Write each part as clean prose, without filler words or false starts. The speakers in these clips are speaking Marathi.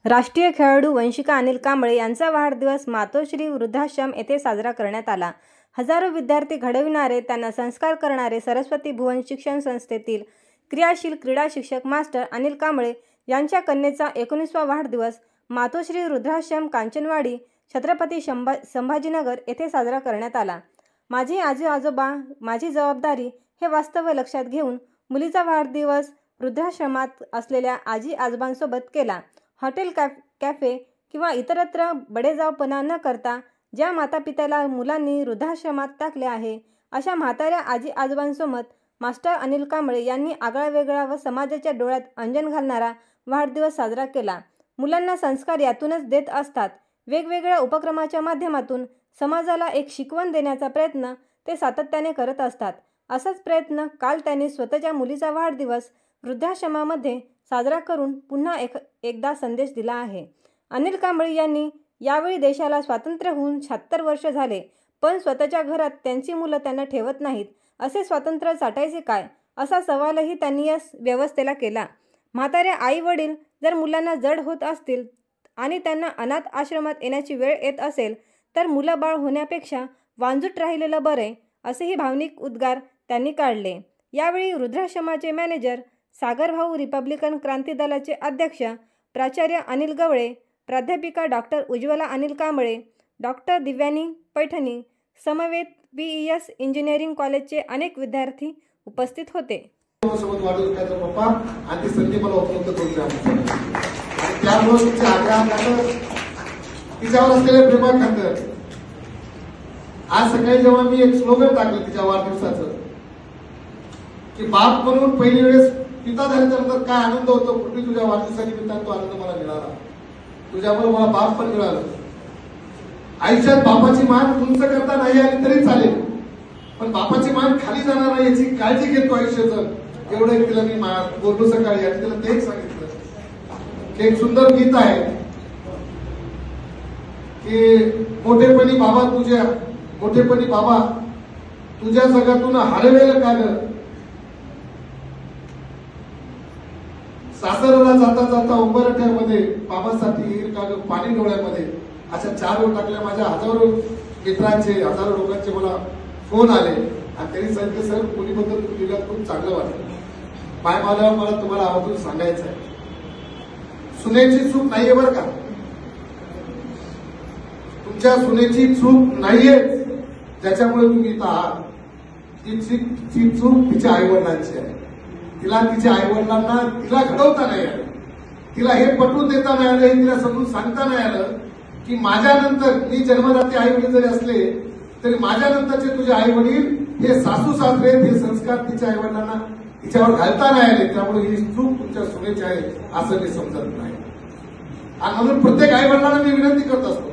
राष्ट्रीय खेळाडू वंशिका अनिल कांबळे यांचा वाढदिवस मातोश्री वृद्धाश्रम येथे साजरा करण्यात आला। हजारो विद्यार्थी घडविणारे, त्यांना संस्कार करणारे सरस्वती भुवन शिक्षण संस्थेतील क्रियाशील क्रीडा शिक्षक मास्टर अनिल कांबळे यांच्या कन्येचा 19वा वाढदिवस मातोश्री वृद्धाश्रम कांचनवाडी छत्रपती संभाजीनगर येथे साजरा करण्यात आला। माझी आजी आजोबा माझी जबाबदारी हे वास्तव लक्षात घेऊन मुलीचा वाढदिवस वृद्धाश्रमात असलेल्या आजी आजोबांसोबत केला। हॉटेल कॅफे किंवा इतरत्र बडेजावपणा न करता ज्या मातापित्याला मुलांनी वृद्धाश्रमात टाकले आहे अशा म्हाताऱ्या आजी आजोबांसोबत मास्टर अनिल कांबळे यांनी आगळावेगळा व समाजाच्या डोळ्यात अंजन घालणारा वाढदिवस साजरा केला। मुलांना संस्कार यातूनच देत असतात। वेगवेगळ्या उपक्रमाच्या माध्यमातून समाजाला एक शिकवण देण्याचा प्रयत्न ते सातत्याने करत असतात। असाच प्रयत्न काल त्यांनी स्वतःच्या मुलीचा वाढदिवस वृद्धाश्रमामध्ये साजरा करून पुन्हा एकदा संदेश दिला आहे। अनिल कांबळे यांनी यावेळी देशाला स्वातंत्र्य होऊन 76 वर्ष झाले, पण स्वतःच्या घरात त्यांची मुलं त्यांना ठेवत नाहीत। असे स्वातंत्र्य चाटायचे काय असा सवालही त्यांनी या व्यवस्थेला केला। म्हाताऱ्या आई वडील जर मुलांना जड होत असतील आणि त्यांना अनाथ आश्रमात येण्याची वेळ येत असेल तर मुलं बाळ होण्यापेक्षा वांजूट राहिलेलं बरे, असेही भावनिक उद्गार त्यांनी काढले। यावेळी वृद्धाश्रमाचे मॅनेजर सागर भाऊ, रिपब्लिकन क्रांती दलाचे अध्यक्ष प्राचार्य अनिल गवळे, प्राध्यापिका डॉक्टर उज्ज्वला अनिल कांबळे, डॉक्टर दिव्यानी पैठणी समवेत BES इंजिनिअरिंग कॉलेजचे अनेक विद्यार्थी उपस्थित होते। आज सकाळी जेव्हा मी एक स्लोगन टाकलं तिच्या वाढदिवसाचं की बाप म्हणून पहिली वेळेस पिता झाल्यानंतर काय आनंद होतो, कुठे तुझ्या वाढदिवसानिमित्तानं तो आनंद मला मिळाला, तुझ्यामुळे मला बाप पण मिळालं। आयुष्यात बापाची मान उंच करता नाही आली तरी चालेल, पण बापाची मान खाली जाणार नाही याची काळजी घेतो आयुष्याचं, एवढं तिला मी बोललो सकाळी आणि तिला तेच सांगितलं की एक सुंदर गीत आहे की मोठेपणी बाबा तुझ्या जगातून हरवेल का ग, सासरला जाता जाता उंबरठ्यामध्ये बाबासाठी येईल का ग पाणी डोळ्यामध्ये, अशा 4 ओळ टाकल्या। माझ्या हजारो मित्रांचे, हजारो लोकांचे मला फोन आले आणि त्यांनी सांगितलं सर मुलीबद्दल तुम्ही खूप चांगलं वाटलं। पाय मारल्यावर मला तुम्हाला आवर्जून सांगायचं आहे, सुनेची चूक नाहीये बरं का, तुमच्या सुनेची चूक नाहीये ज्याच्यामुळे तुम्ही इथं आहात, ती चूक तिच्या आईवडिलांची आहे। तिला तिच्या आईवडिलांना तिला घडवता नाही आलं, तिला हे पटवून देता नाही आलं, हे तिला समजून सांगता नाही आलं की माझ्यानंतर मी जन्मदाते आई वडील जरी असले तरी माझ्यानंतरचे तुझे आई वडील हे सासू सासरे, हे संस्कार तिच्या आईवडिलांना तिच्यावर घालता नाही आले, त्यामुळे ही चूक तुमच्या सुनेची आहे असं मी समजत नाही। आणि म्हणून प्रत्येक आईवडिलांना मी विनंती करत असतो,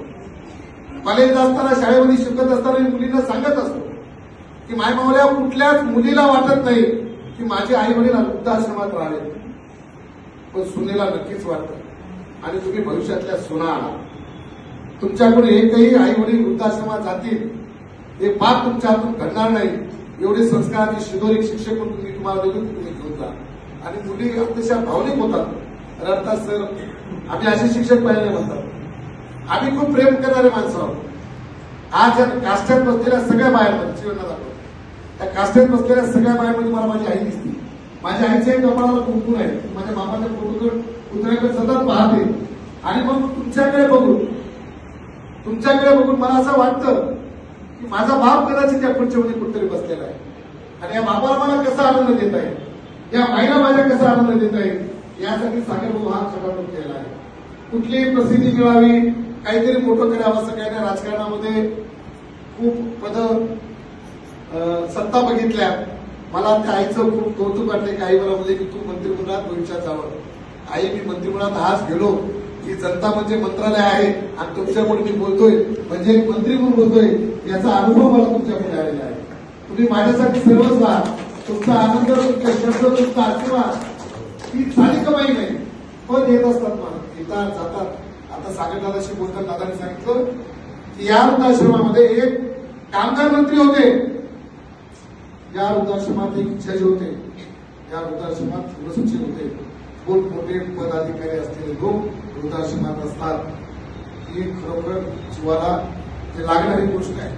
कॉलेजला असताना शाळेमध्ये शिकत असताना मी मुलींना सांगत असतो की मायमावल्या कुठल्याच मुलीला वाटत नाही की माझे आई वडील वृद्धाश्रमात राहिले, पण सुनेला नक्कीच वाटतं। आणि तुम्ही भविष्यातल्या सुना आहात, तुमच्याकडून एकही आई वडील वृद्धाश्रमात जातील हे पाप तुमच्या हातून घडणार नाही, एवढे संस्काराचे शिदोरी शिक्षक म्हणून तुम्हाला देऊन तुम्ही घेऊन जा। आणि मुली अतिशय भावनिक होतात, रडतात, सर आम्ही असे शिक्षक पाहिले म्हणतात, आम्ही खूप प्रेम करणारे माणसं आहोत। आज या काष्ट्यात बसलेल्या सगळ्या बायांमध्ये जीवनात आपण त्या काष्ट्यात बसलेल्या सगळ्या बायांमध्ये मला माझी आई दिसते। माझ्या आईच्या कपाळाला कुंकू आहे, माझ्या बाबाच्या फोटोकडे पुतळ्याकडे सतत पाहते आणि मग तुमच्याकडे बघून मला असं वाटतं की माझा बाप कदाचित या खुर्चीमध्ये कुठेतरी बसलेला आहे आणि या बापाला मला कसा आनंद देत आहे, या माईला माझ्या कसा आनंद देत आहे, यासाठी सागर भाऊ हा खटाटोप केला आहे। कुठलीही प्रसिद्धी मिळावी, काहीतरी मोठं करावं असं काही नाही। राजकारणामध्ये खूप पद सत्ता बघितल्या, मला त्या आईचं खूप कौतुक वाटलंय की आई मला म्हणजे की तू मंत्रिमंडळात भविष्यात जावं। आई मी मंत्रिमंडळात आज गेलो की जनता म्हणजे मंत्रालय आहे आणि तुमच्यापुढे मी बोलतोय म्हणजे एक मंत्री म्हणून बोलतोय, याचा अनुभव मला तुमच्याकडे आलेला आहे। तुम्ही माझ्यासाठी सर्वच आहात, तुमचा आनंद, तुमचा शब्द, तुमचा आशीर्वाद ही साधी कमाई नाही, पण येत असतात मला, येतात जातात। आता सागर दादाशी बोलताना दादांनी सांगितलं की या वृद्धाश्रमामध्ये एक कामगार मंत्री होते, या वृद्धाश्रमात एक जज होते, या वृद्धाश्रमात सचिव होते, खूप मोठे पदाधिकारी असलेले लोक वृद्धाश्रमात असतात. ही खरोखर जीवाला लागणारी गोष्ट आहे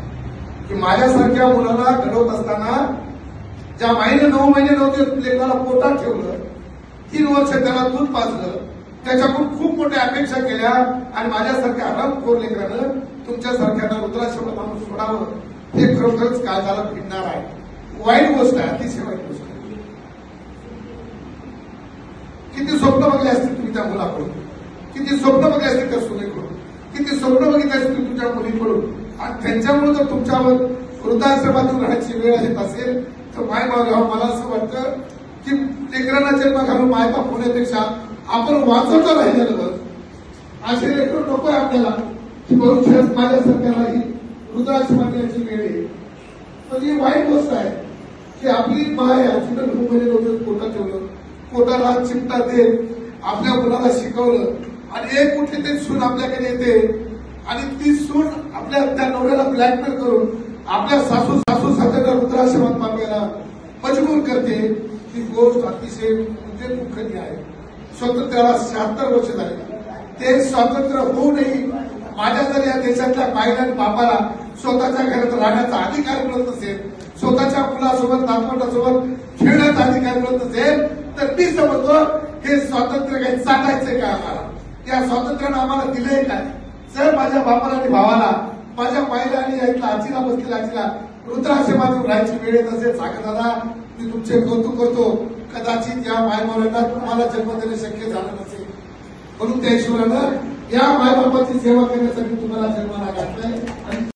की माझ्यासारख्या मुलाला घडवत असताना ज्या माईने 9 महिने नव्हते लेकराला पोटात ठेवलं, 3 वर्ष त्याला दूध पाजलं, त्याच्याकडून खूप मोठ्या अपेक्षा केल्या आणि माझ्यासारख्या हरामखोर लेकरानं तुमच्यासारख्यानं रुद्राश्रमात आणून सोडावं, हे खरोखरच काळजाला भिडणार आहे. वाईट गोष्ट आहे, अतिशय वाईट गोष्ट आहे. किती स्वप्न बघले असतील तुम्ही त्या मुलाकडून, किती स्वप्न बघले असतील त्या सुनेकडून, किती स्वप्न बघितले असतील तुमच्या मुलीकडून, आणि त्यांच्यामुळे जर तुमच्यावर वृद्धाश्रमातून राहण्याची वेळ येत असेल तर मायबाप, मला असं वाटतं की लेकरांना जन्म घालून मायबाप होण्यापेक्षा आपण वाचवता राहिलेलं बरं. असे लेकर नको आहे आपल्याला की भविष्यात माझ्यासारख्यालाही वृद्धाश्रमात येण्याची वेळ येईल. पण ही वाईट गोष्ट आहे की आपली माय तिनं 9 महिने नव्हते पोटात ठेवलं, पोटाला चिमटा देत आपल्या मुलाला शिकवलं, आणि एक कुठली तरी सून आपल्याकडे येते आणि ती सून आपल्या त्या नवऱ्याला ब्लॅकमेल करून आपल्या सासू सासऱ्याला वृद्धाश्रमात मागायला मजबूर करते. ही गोष्ट अतिशय म्हणजे दुःखनीय आहे. स्वातंत्र्याला 76 वर्ष झाली, ते स्वातंत्र्य होऊनही माझ्या जर या देशातल्या बाईला आणि बापाला स्वतःच्या घरात राहण्याचा अधिकार मिळत नसेल, स्वतःच्या मुलासोबत नातवंडासोबत खेळण्याचा अधिकार मिळत नसेल, तर मी समजतो हे स्वातंत्र्य काही चाटायचंय का आम्हाला? या स्वातंत्र्यानं आम्हाला दिलंय काय? जर माझ्या बापाला आणि भावाला, माझ्या बाईला आणि यातल्या आजीला बसलेल्या आजीला वृद्धाश्रमातून राहायची वेळ येत असेल, सागर दादा मी तुमचे कौतुक करतो. कदाचित या मायबापांना तुम्हाला जन्म देणं शक्य झालं नसेल, म्हणून त्या ईश्वरानं या मायबापाची सेवा करण्यासाठी तुम्हाला जन्माला घातलंय.